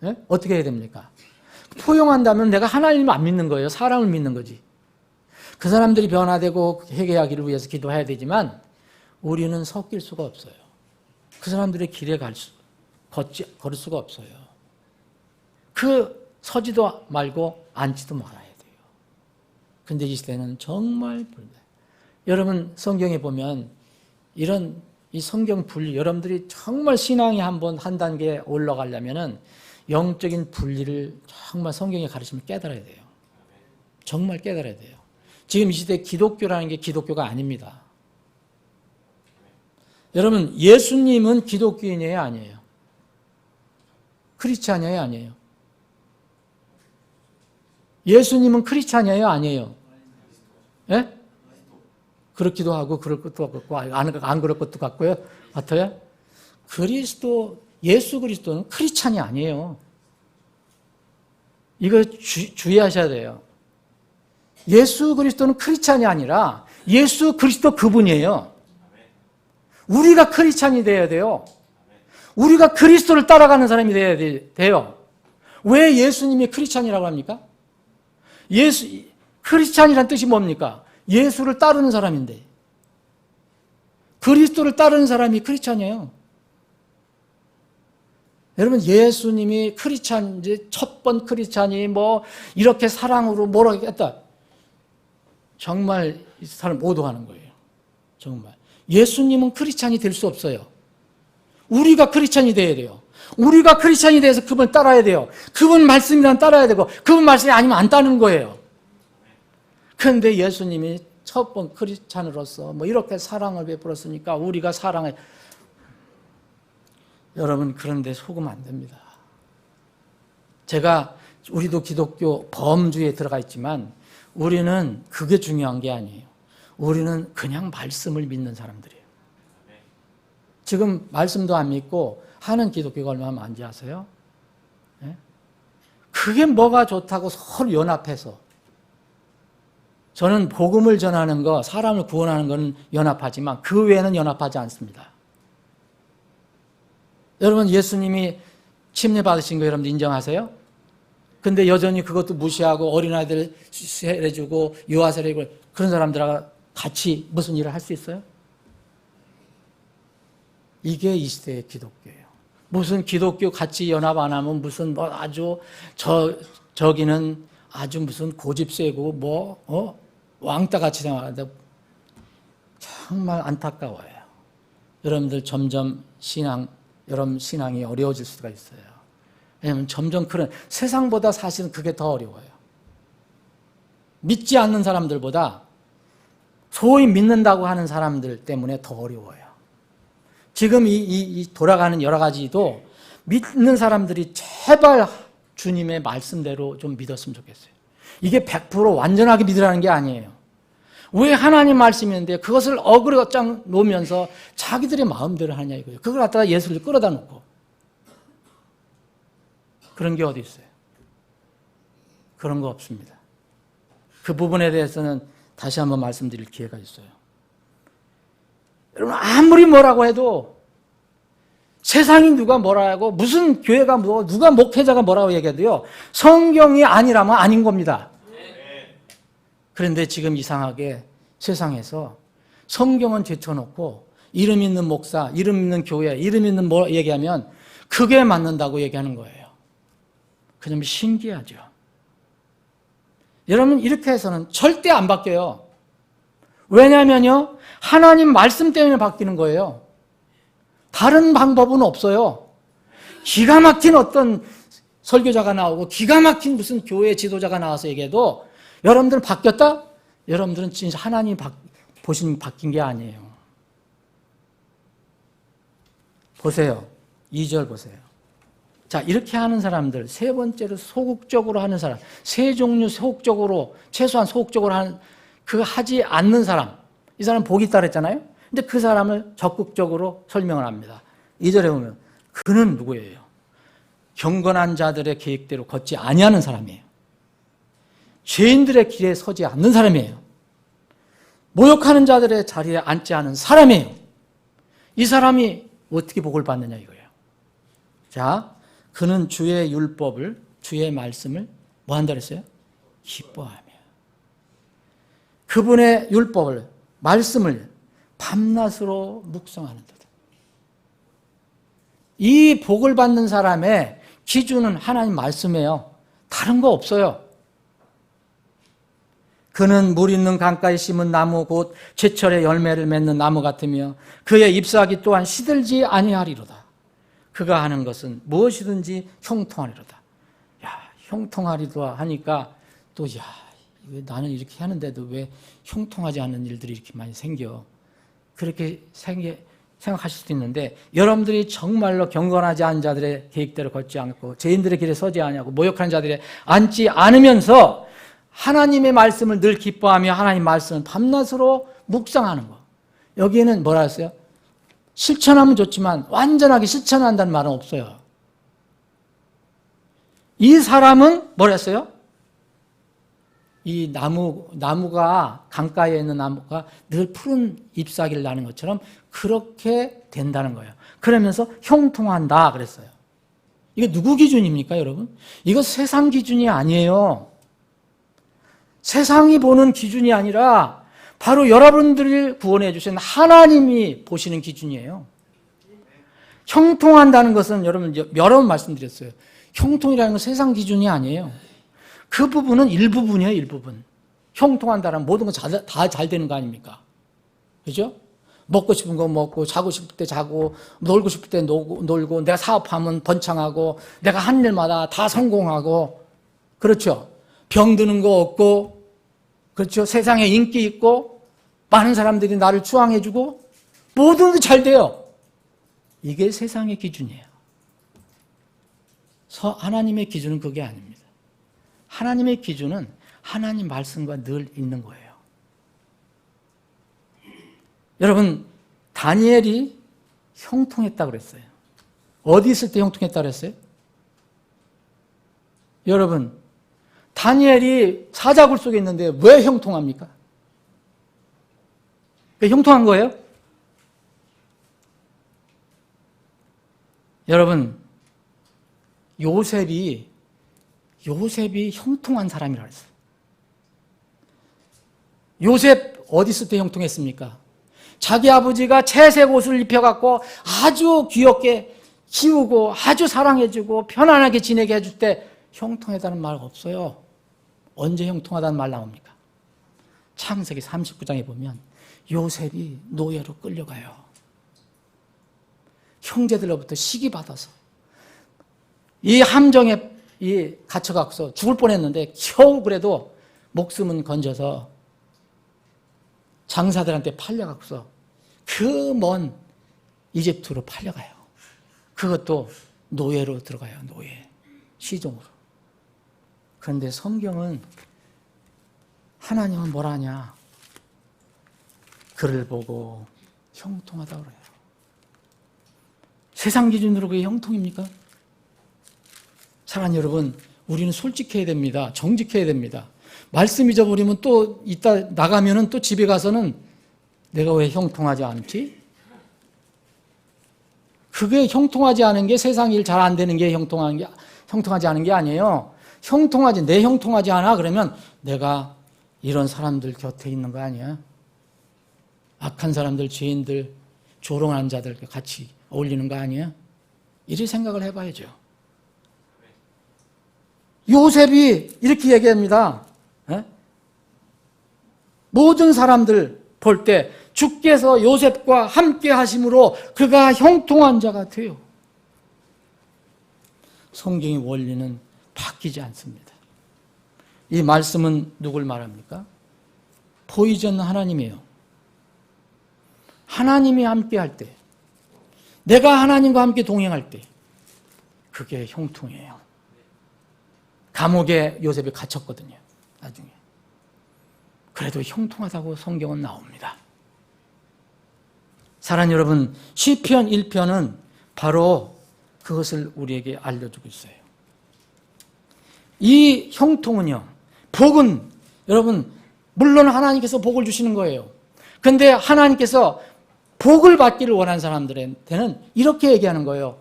네? 어떻게 해야 됩니까? 포용한다면 내가 하나님을 안 믿는 거예요. 사람을 믿는 거지. 그 사람들이 변화되고 회개하기를 위해서 기도해야 되지만 우리는 섞일 수가 없어요. 그 사람들의 길에 걸을 수가 없어요. 서지도 말고 앉지도 말아야 돼요. 근데 이 시대는 정말 여러분 성경에 보면 이런 이 성경 분리 여러분들이 정말 신앙이 한 단계 올라가려면은 영적인 분리를 정말 성경에 가르치면 깨달아야 돼요. 정말 깨달아야 돼요. 지금 이 시대 기독교라는 게 기독교가 아닙니다. 여러분 예수님은 기독교인이에요? 아니에요? 크리스찬이에요? 아니에요? 예수님은 크리스찬이에요? 아니에요? 예? 그렇기도 하고 그럴 것도 같고 안 그럴 것도 같고요. 같아요? 예수 그리스도는 크리스찬이 아니에요. 이거 주의하셔야 돼요. 예수 그리스도는 크리스찬이 아니라 예수 그리스도 그분이에요. 우리가 크리스찬이 돼야 돼요. 우리가 그리스도를 따라가는 사람이 돼야 돼요. 왜 예수님이 크리스찬이라고 합니까? 크리스찬이란 뜻이 뭡니까? 예수를 따르는 사람인데 그리스도를 따르는 사람이 크리스찬이에요. 여러분 예수님이 크리스찬 첫 번 크리스찬이 이렇게 사랑으로 뭐라고 했다. 정말 이 사람 오도하는 거예요. 정말 예수님은 크리스찬이 될 수 없어요. 우리가 크리스찬이 돼야 돼요. 우리가 크리스찬이 돼서 그분을 따라야 돼요. 그분 말씀이란 따라야 되고 그분 말씀이 아니면 안 따르는 거예요. 그런데 예수님이 첫 번 크리스찬으로서 이렇게 사랑을 베풀었으니까 우리가 사랑해. 여러분 그런데 속으면 안 됩니다. 우리도 기독교 범주에 들어가 있지만 우리는 그게 중요한 게 아니에요. 우리는 그냥 말씀을 믿는 사람들이에요. 지금 말씀도 안 믿고 하는 기독교가 얼마나 많은지 아세요? 네? 그게 뭐가 좋다고 서로 연합해서 저는 복음을 전하는 거, 사람을 구원하는 것은 연합하지만 그 외에는 연합하지 않습니다. 여러분 예수님이 침례 받으신 거 여러분들 인정하세요? 근데 여전히 그것도 무시하고 어린아이들 세례주고 유아세례고 그런 사람들하고 같이 무슨 일을 할 수 있어요? 이게 이 시대의 기독교예요. 무슨 기독교 같이 연합 안 하면 무슨 아주 저기는 아주 무슨 고집 세고 왕따같이 생활하는데 정말 안타까워요. 여러분들 점점 여러분 신앙이 어려워질 수가 있어요. 왜냐하면 점점 세상보다 사실은 그게 더 어려워요. 믿지 않는 사람들보다 소위 믿는다고 하는 사람들 때문에 더 어려워요. 지금 이 돌아가는 여러 가지도 믿는 사람들이 제발 주님의 말씀대로 좀 믿었으면 좋겠어요. 이게 100% 완전하게 믿으라는 게 아니에요. 왜 하나님 말씀이 있는데 그것을 어그로 쫙 놓으면서 자기들의 마음대로 하냐 이거예요. 그걸 갖다가 예수를 끌어다 놓고. 그런 게 어디 있어요? 그런 거 없습니다. 그 부분에 대해서는 다시 한번 말씀드릴 기회가 있어요. 여러분 아무리 뭐라고 해도 세상이 누가 뭐라 하고 무슨 교회가 누가 목회자가 뭐라고 얘기해도요. 성경이 아니라면 아닌 겁니다. 그런데 지금 이상하게 세상에서 성경은 제쳐놓고 이름 있는 목사, 이름 있는 교회, 이름 있는 뭐 얘기하면 그게 맞는다고 얘기하는 거예요. 그냥 신기하죠. 여러분 이렇게 해서는 절대 안 바뀌어요. 왜냐하면요, 하나님 말씀 때문에 바뀌는 거예요. 다른 방법은 없어요. 기가 막힌 어떤 설교자가 나오고 기가 막힌 무슨 교회 지도자가 나와서 얘기해도 여러분들은 바뀌었다? 여러분들은 진짜 하나님이 보신 바뀐 게 아니에요. 보세요. 2절 보세요. 자, 이렇게 하는 사람들, 세 번째로 소극적으로 하는 사람, 세 종류 소극적으로, 최소한 소극적으로 하는, 하지 않는 사람, 이 사람 복이 있다 그랬잖아요? 근데 그 사람을 적극적으로 설명을 합니다. 2절에 보면, 그는 누구예요? 경건한 자들의 계획대로 걷지 아니하는 사람이에요. 죄인들의 길에 서지 않는 사람이에요. 모욕하는 자들의 자리에 앉지 않은 사람이에요. 이 사람이 어떻게 복을 받느냐 이거예요. 자, 그는 주의 율법을, 주의 말씀을 뭐 한다 그랬어요? 기뻐하며. 그분의 율법을, 말씀을 밤낮으로 묵상하는 듯. 이 복을 받는 사람의 기준은 하나님 말씀이에요. 다른 거 없어요. 그는 물 있는 강가에 심은 나무 곧 제철에 열매를 맺는 나무 같으며 그의 잎사귀 또한 시들지 아니하리로다. 그가 하는 것은 무엇이든지 형통하리로다. 야, 형통하리로다 하니까 또 야, 왜 나는 이렇게 하는데도 왜 형통하지 않는 일들이 이렇게 많이 생겨? 그렇게 생각하실 수도 있는데, 여러분들이 정말로 경건하지 않은 자들의 계획대로 걷지 않고 죄인들의 길에 서지 아니하고 모욕하는 자들에 앉지 않으면서 하나님의 말씀을 늘 기뻐하며 하나님 말씀을 밤낮으로 묵상하는 거. 여기에는 뭐라 했어요? 실천하면 좋지만 완전하게 실천한다는 말은 없어요. 이 사람은 뭐라 했어요? 이 나무가, 강가에 있는 나무가 늘 푸른 잎사귀를 나는 것처럼 그렇게 된다는 거예요. 그러면서 형통한다 그랬어요. 이게 누구 기준입니까, 여러분? 이거 세상 기준이 아니에요. 세상이 보는 기준이 아니라 바로 여러분들을 구원해 주신 하나님이 보시는 기준이에요. 형통한다는 것은 여러분 여러 번 말씀드렸어요. 형통이라는 건 세상 기준이 아니에요. 그 부분은 일부분이에요, 일부분. 형통한다는 모든 건 다 잘 되는 거 아닙니까? 그죠? 먹고 싶은 거 먹고, 자고 싶을 때 자고, 놀고 싶을 때 놀고, 내가 사업하면 번창하고, 내가 한 일마다 다 성공하고, 그렇죠? 병드는 거 없고, 그렇죠? 세상에 인기 있고, 많은 사람들이 나를 추앙해주고, 모든 게 잘 돼요. 이게 세상의 기준이에요. 하나님의 기준은 그게 아닙니다. 하나님의 기준은 하나님 말씀과 늘 있는 거예요. 여러분, 다니엘이 형통했다고 그랬어요. 어디 있을 때 형통했다고 그랬어요? 여러분, 다니엘이 사자굴 속에 있는데 왜 형통합니까? 왜 형통한 거예요? 여러분, 요셉이 형통한 사람이라고 했어요. 요셉 어디 있을 때 형통했습니까? 자기 아버지가 채색 옷을 입혀갖고 아주 귀엽게 키우고 아주 사랑해주고 편안하게 지내게 해줄 때 형통하다는 말 없어요. 언제 형통하다는 말 나옵니까? 창세기 39장에 보면 요셉이 노예로 끌려가요. 형제들로부터 시기받아서 이 함정에 갇혀갖고서 죽을 뻔했는데 겨우 그래도 목숨은 건져서 장사들한테 팔려갖고서 그 먼 이집트로 팔려가요. 그것도 노예로 들어가요. 노예, 시종으로. 그런데 성경은 하나님은 뭐라 하냐? 그를 보고 형통하다고 그래요. 세상 기준으로 그게 형통입니까? 사랑하는 여러분, 우리는 솔직해야 됩니다. 정직해야 됩니다. 말씀 잊어버리면 또 이따 나가면은 또 집에 가서는 내가 왜 형통하지 않지? 그게 형통하지 않은 게 세상 일 잘 안 되는 게 형통하지 않은 게 아니에요. 내 형통하지 않아? 그러면 내가 이런 사람들 곁에 있는 거 아니야? 악한 사람들, 죄인들, 조롱하는 자들과 같이 어울리는 거 아니야? 이렇게 생각을 해봐야죠. 요셉이 이렇게 얘기합니다. 에? 모든 사람들 볼 때 주께서 요셉과 함께 하심으로 그가 형통한 자가 돼요. 성경의 원리는 바뀌지 않습니다. 이 말씀은 누굴 말합니까? 보이지 않는 하나님이에요. 하나님이 함께 할 때, 내가 하나님과 함께 동행할 때 그게 형통이에요. 감옥에 요셉이 갇혔거든요. 나중에. 그래도 형통하다고 성경은 나옵니다. 사랑하는 여러분, 시편 1편은 바로 그것을 우리에게 알려주고 있어요. 이 형통은요, 복은 여러분 물론 하나님께서 복을 주시는 거예요. 그런데 하나님께서 복을 받기를 원하는 사람들한테는 이렇게 얘기하는 거예요.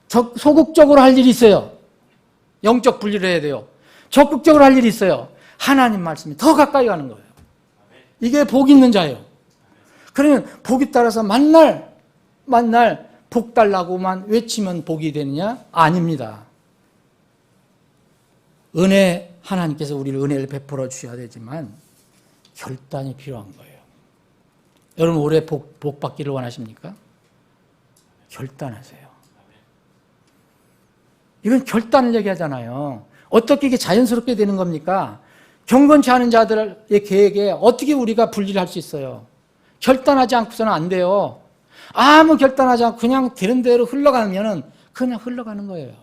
소극적으로 할 일이 있어요. 영적 분리를 해야 돼요. 적극적으로 할 일이 있어요. 하나님 말씀이 더 가까이 가는 거예요. 이게 복 있는 자예요. 그러면 복이 따라서 만날 복 달라고만 외치면 복이 되느냐? 아닙니다. 하나님께서 우리를 은혜를 베풀어 주셔야 되지만 결단이 필요한 거예요. 여러분 올해 복 받기를 원하십니까? 결단하세요. 이건 결단을 얘기하잖아요. 어떻게 이게 자연스럽게 되는 겁니까? 경건치 않은 자들의 계획에 어떻게 우리가 분리를 할 수 있어요? 결단하지 않고서는 안 돼요. 아무 결단하지 않고 그냥 되는 대로 흘러가면은 그냥 흘러가는 거예요.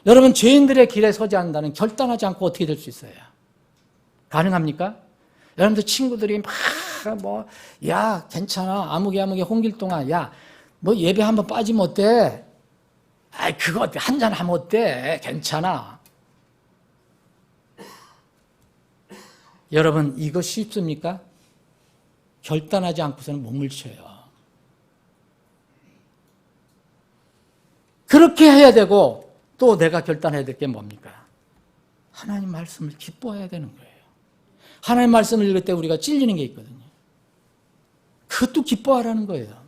여러분 죄인들의 길에 서지 않는다는 결단하지 않고 어떻게 될 수 있어요? 가능합니까? 여러분들 친구들이 야 괜찮아 아무개 홍길동아 야 뭐 예배 한번 빠지면 어때? 아이 그거 어때? 한잔 하면 어때? 괜찮아. 여러분 이거 쉽습니까? 결단하지 않고서는 못 물쳐요. 그렇게 해야 되고 또 내가 결단해야 될 게 뭡니까? 하나님 말씀을 기뻐해야 되는 거예요. 하나님 말씀을 읽을 때 우리가 찔리는 게 있거든요. 그것도 기뻐하라는 거예요.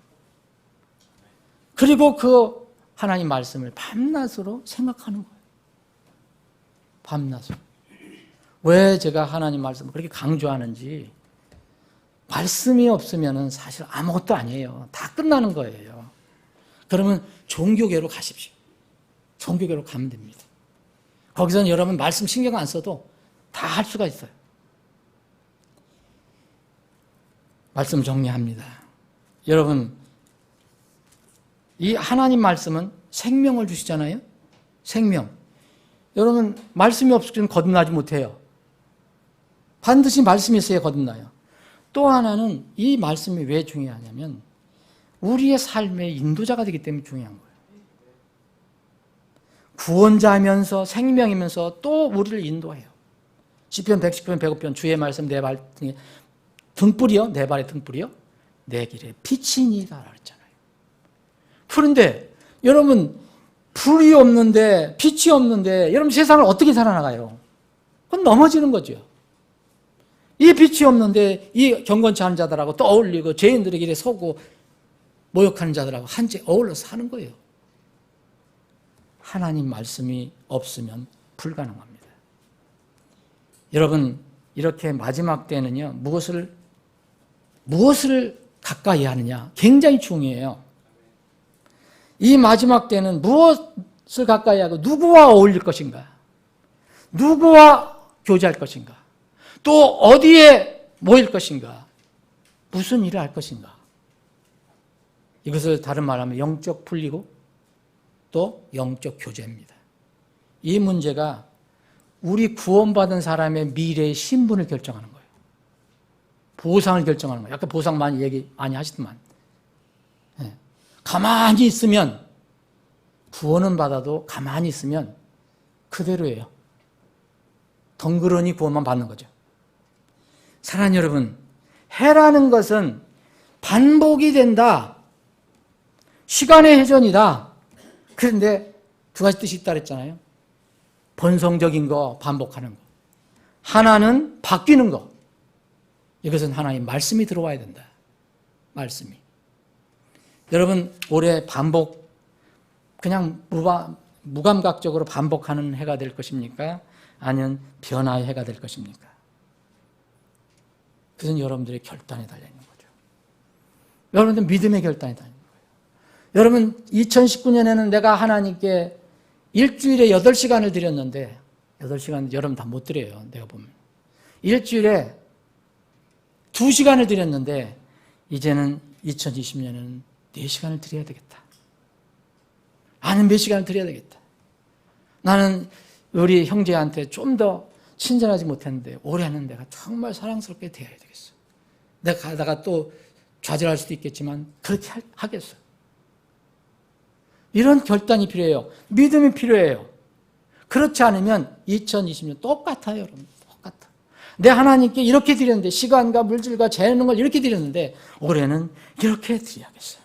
그리고 그 하나님 말씀을 밤낮으로 생각하는 거예요. 밤낮으로. 왜 제가 하나님 말씀을 그렇게 강조하는지 말씀이 없으면 사실 아무것도 아니에요. 다 끝나는 거예요. 그러면 종교계로 가십시오. 종교계로 가면 됩니다. 거기서는 여러분 말씀 신경 안 써도 다 할 수가 있어요. 말씀 정리합니다. 여러분 이 하나님 말씀은 생명을 주시잖아요. 생명. 여러분 말씀이 없으면 거듭나지 못해요. 반드시 말씀이 있어야 거듭나요. 또 하나는 이 말씀이 왜 중요하냐면 우리의 삶의 인도자가 되기 때문에 중요한 거예요. 구원자면서 생명이면서 또 우리를 인도해요. 시편 110편 105편 주의 말씀 내 발 등불이요 내 발의 등불이요 내 길에 빛이니이다 그랬잖아요. 그런데 여러분 불이 없는데 빛이 없는데 여러분 세상을 어떻게 살아나가요? 그건 넘어지는 거죠. 이 빛이 없는데 이 경건치 않은 자들하고 또 어울리고 죄인들의 길에 서고 모욕하는 자들하고 한째 어울려서 사는 거예요. 하나님 말씀이 없으면 불가능합니다. 여러분 이렇게 마지막 때는요 무엇을 가까이 하느냐 굉장히 중요해요. 이 마지막 때는 무엇을 가까이 하고 누구와 어울릴 것인가 누구와 교제할 것인가 또 어디에 모일 것인가 무슨 일을 할 것인가 이것을 다른 말하면 영적 분리고 또 영적 교제입니다. 이 문제가 우리 구원받은 사람의 미래의 신분을 결정하는 거예요. 보상을 결정하는 거예요. 아까 보상 얘기 많이 하시더만. 네. 가만히 있으면 구원은 받아도 가만히 있으면 그대로예요. 덩그러니 구원만 받는 거죠. 사랑하는 여러분, 해라는 것은 반복이 된다. 시간의 회전이다. 그런데 두 가지 뜻이 있다 그랬잖아요. 본성적인 거, 반복하는 거. 하나는 바뀌는 거. 이것은 하나님 말씀이 들어와야 된다. 말씀이. 여러분 올해 그냥 무감각적으로 반복하는 해가 될 것입니까? 아니면 변화의 해가 될 것입니까? 그것은 여러분들의 결단에 달려있는 거죠. 여러분들 믿음의 결단에 달려있는 거예요. 여러분 2019년에는 내가 하나님께 일주일에 8시간을 드렸는데 8시간 여러분 다 못 드려요. 내가 보면. 일주일에 2시간을 드렸는데 이제는 2020년에는 4시간을 드려야 되겠다. 나는 몇 시간을 드려야 되겠다. 나는 우리 형제한테 좀 더 친절하지 못했는데 올해는 내가 정말 사랑스럽게 대해야 되겠어. 내가 가다가 또 좌절할 수도 있겠지만 그렇게 하겠어. 이런 결단이 필요해요. 믿음이 필요해요. 그렇지 않으면 2020년 똑같아요, 여러분. 똑같아. 내 하나님께 이렇게 드렸는데 시간과 물질과 재능을 이렇게 드렸는데 올해는 이렇게 드려야겠어요.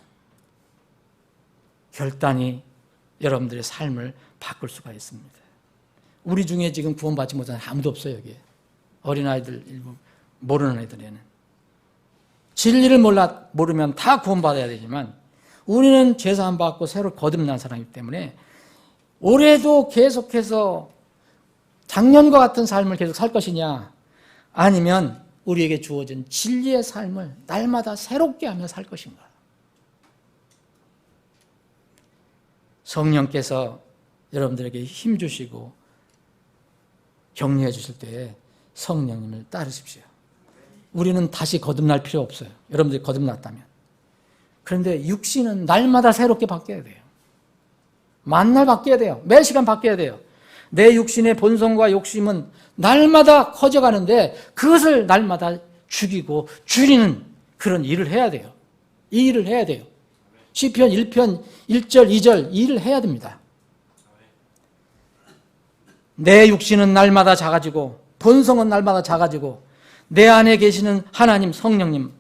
결단이 여러분들의 삶을 바꿀 수가 있습니다. 우리 중에 지금 구원받지 못한 아무도 없어요, 여기에. 어린아이들 일부 모르는 애들에는. 진리를 모르면 다 구원받아야 되지만 우리는 죄사함 받고 새로 거듭난 사람이기 때문에 올해도 계속해서 작년과 같은 삶을 계속 살 것이냐 아니면 우리에게 주어진 진리의 삶을 날마다 새롭게 하며 살 것인가. 성령께서 여러분들에게 힘 주시고 격려해 주실 때에 성령님을 따르십시오. 우리는 다시 거듭날 필요 없어요. 여러분들이 거듭났다면. 그런데 육신은 날마다 새롭게 바뀌어야 돼요. 만날 바뀌어야 돼요. 매 시간 바뀌어야 돼요. 내 육신의 본성과 욕심은 날마다 커져가는데 그것을 날마다 죽이고 줄이는 그런 일을 해야 돼요. 이 일을 해야 돼요. 시편 1편 1절 2절 이 일을 해야 됩니다. 내 육신은 날마다 작아지고 본성은 날마다 작아지고 내 안에 계시는 하나님 성령님은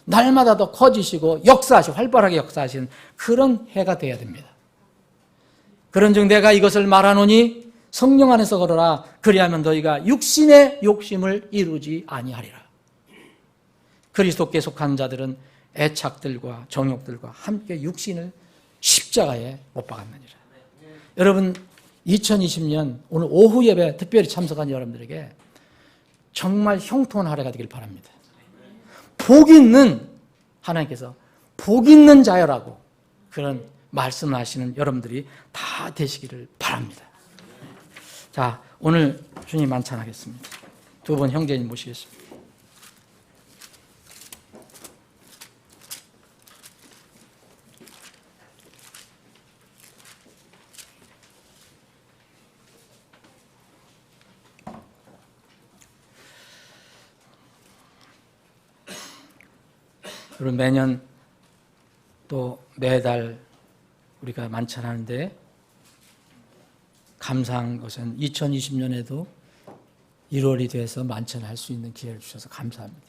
날마다 더 커지시고 역사하시고 활발하게 역사하시는 그런 해가 되어야 됩니다. 그런즉 내가 이것을 말하노니 성령 안에서 걸어라. 그리하면 너희가 육신의 욕심을 이루지 아니하리라. 그리스도께 속한 자들은 애착들과 정욕들과 함께 육신을 십자가에 못 박았느니라. 여러분 2020년 오늘 오후 예배 특별히 참석한 여러분들에게 정말 형통한 한 해가 되길 바랍니다. 복 있는 하나님께서 복 있는 자여라고 그런 말씀하시는 여러분들이 다 되시기를 바랍니다. 자, 오늘 주님 만찬하겠습니다. 두 분 형제님 모시겠습니다. 그리고 매년 또 매달 우리가 만찬하는데 감사한 것은 2020년에도 1월이 돼서 만찬할 수 있는 기회를 주셔서 감사합니다.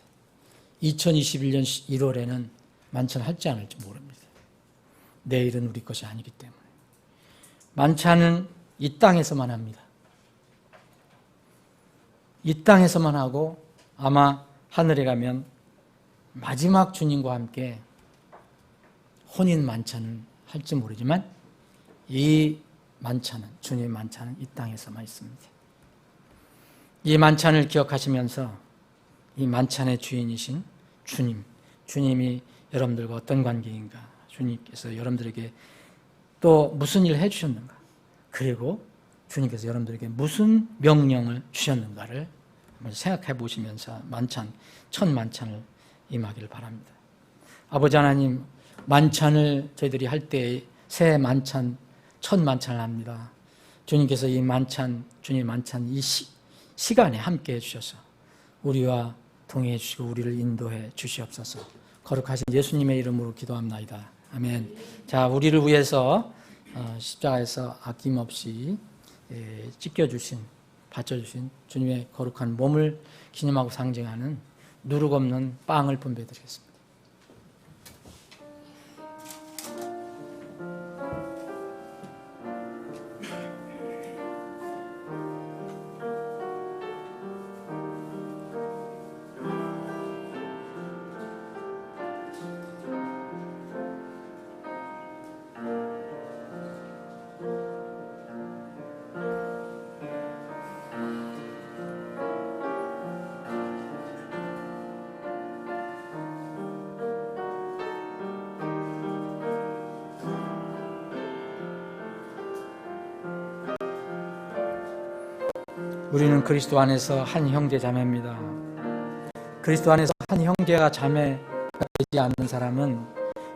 2021년 1월에는 만찬할지 안 할지 모릅니다. 내일은 우리 것이 아니기 때문에. 만찬은 이 땅에서만 합니다. 이 땅에서만 하고 아마 하늘에 가면 마지막 주님과 함께 혼인 만찬을 할지 모르지만 이 만찬은 주님의 만찬은 이 땅에서만 있습니다. 이 만찬을 기억하시면서 이 만찬의 주인이신 주님이 여러분들과 어떤 관계인가, 주님께서 여러분들에게 또 무슨 일을 해주셨는가, 그리고 주님께서 여러분들에게 무슨 명령을 주셨는가를 한번 생각해 보시면서 첫 만찬을 임하기를 바랍니다. 아버지 하나님, 만찬을 저희들이 할 때 새 만찬, 첫 만찬을 합니다. 주님께서 이 만찬, 주님의 만찬 이 시간에 함께 해주셔서 우리와 동행해 주시고 우리를 인도해 주시옵소서. 거룩하신 예수님의 이름으로 기도합나이다. 아멘. 자, 우리를 위해서 십자가에서 아낌없이 바쳐주신 주님의 거룩한 몸을 기념하고 상징하는 누룩 없는 빵을 분배해 드리겠습니다. 우리는 그리스도 안에서 한 형제 자매입니다. 그리스도 안에서 한 형제가 자매가 되지 않는 사람은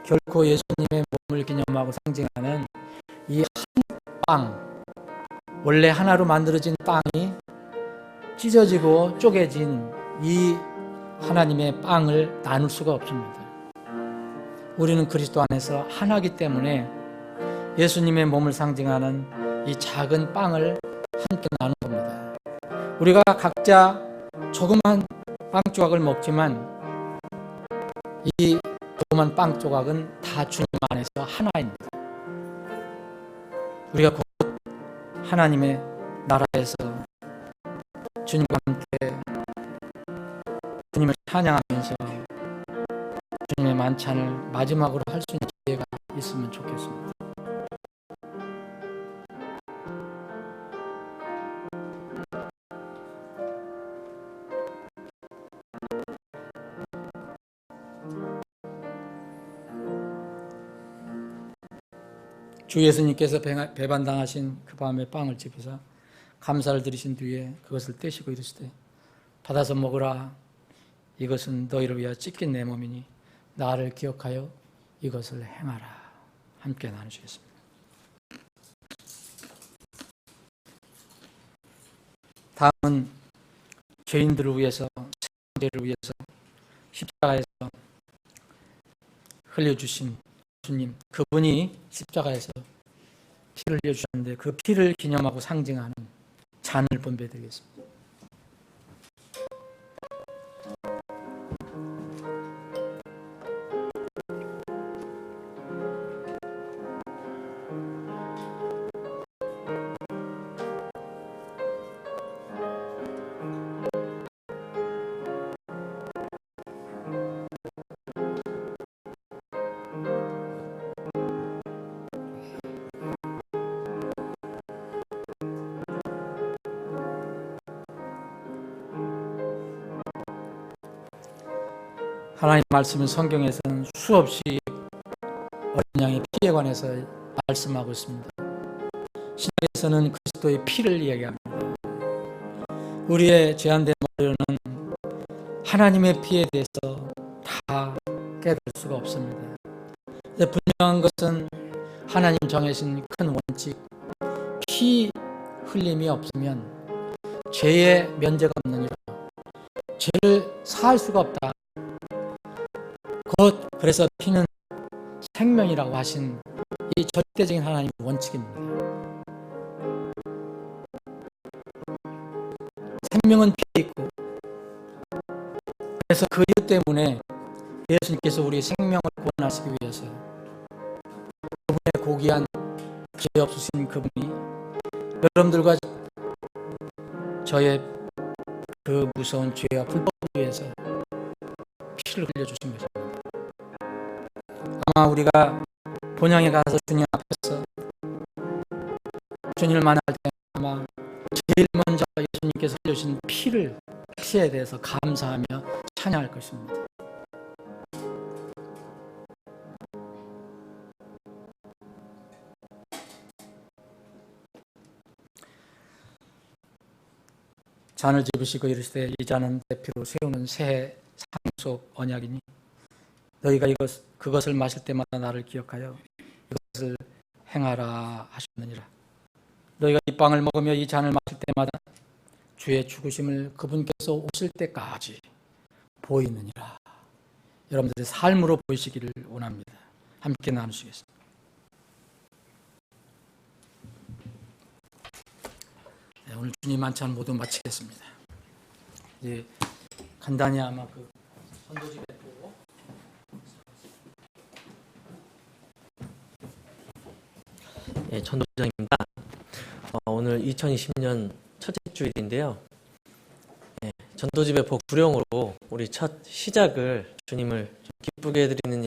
결코 예수님의 몸을 기념하고 상징하는 이 한 빵, 원래 하나로 만들어진 빵이 찢어지고 쪼개진 이 하나님의 빵을 나눌 수가 없습니다. 우리는 그리스도 안에서 하나이기 때문에 예수님의 몸을 상징하는 이 작은 빵을 함께 나누는 겁니다. 우리가 각자 조그만 빵 조각을 먹지만 이 조그만 빵 조각은 다 주님 안에서 하나입니다. 우리가 곧 하나님의 나라에서 주님과 함께 주님을 찬양하면서 주님의 만찬을 마지막으로 할 수 있는 기회가 있으면 좋겠습니다. 주 예수님께서 배반당하신 그 밤에 빵을 집어서 감사를 드리신 뒤에 그것을 떼시고 이르시되 받아서 먹으라. 이것은 너희를 위하여 찢긴 내 몸이니 나를 기억하여 이것을 행하라. 함께 나누시겠습니다. 다음은 죄인들을 위해서, 세상들을 위해서 십자가에서 흘려주신 주님, 그분이 십자가에서 피를 흘려주셨는데 그 피를 기념하고 상징하는 잔을 분배드리겠습니다. 하나님 말씀은 성경에서는 수없이 어린 양의 피에 관해서 말씀하고 있습니다. 신약에서는 그리스도의 피를 이야기합니다. 우리의 제한된 머리로는 하나님의 피에 대해서 다 깨달을 수가 없습니다. 분명한 것은 하나님 정하신 큰 원칙, 피 흘림이 없으면 죄의 면제가 없느니라. 죄를 사할 수가 없다. 곧 그래서 피는 생명이라고 하신 이 절대적인 하나님의 원칙입니다. 생명은 피에 있고, 그래서 그 이유 때문에 예수님께서 우리의 생명을 구원하시기 위해서 그분의 고귀한 죄 없으신 그분이 여러분들과 저의 그 무서운 죄와 불법을 위해서 피를 흘려주신 것입니다. 아마 우리가 본향에 가서 주님 앞에서 주님을 만날 때 아마 제일 먼저 예수님께서 흘려주신 피에 대해서 감사하며 찬양할 것입니다. 잔을 집으시고 이르시되 이 잔은 내 피로 세우는 새 상속 언약이니 너희가 그것을 마실 때마다 나를 기억하여 이것을 행하라 하셨느니라. 너희가 이 빵을 먹으며 이 잔을 마실 때마다 주의 죽으심을 그분께서 오실 때까지 보이느니라. 여러분들의 삶으로 보이시기를 원합니다. 함께 나누시겠습니다. 네, 오늘 주님 만찬 모두 마치겠습니다. 이제 간단히 아마 그 선도집에 보고 예, 전도장입니다. 오늘 2020년 첫째 주일인데요. 예, 전도집의 복 구령으로 우리 첫 시작을 주님을 기쁘게 해드리는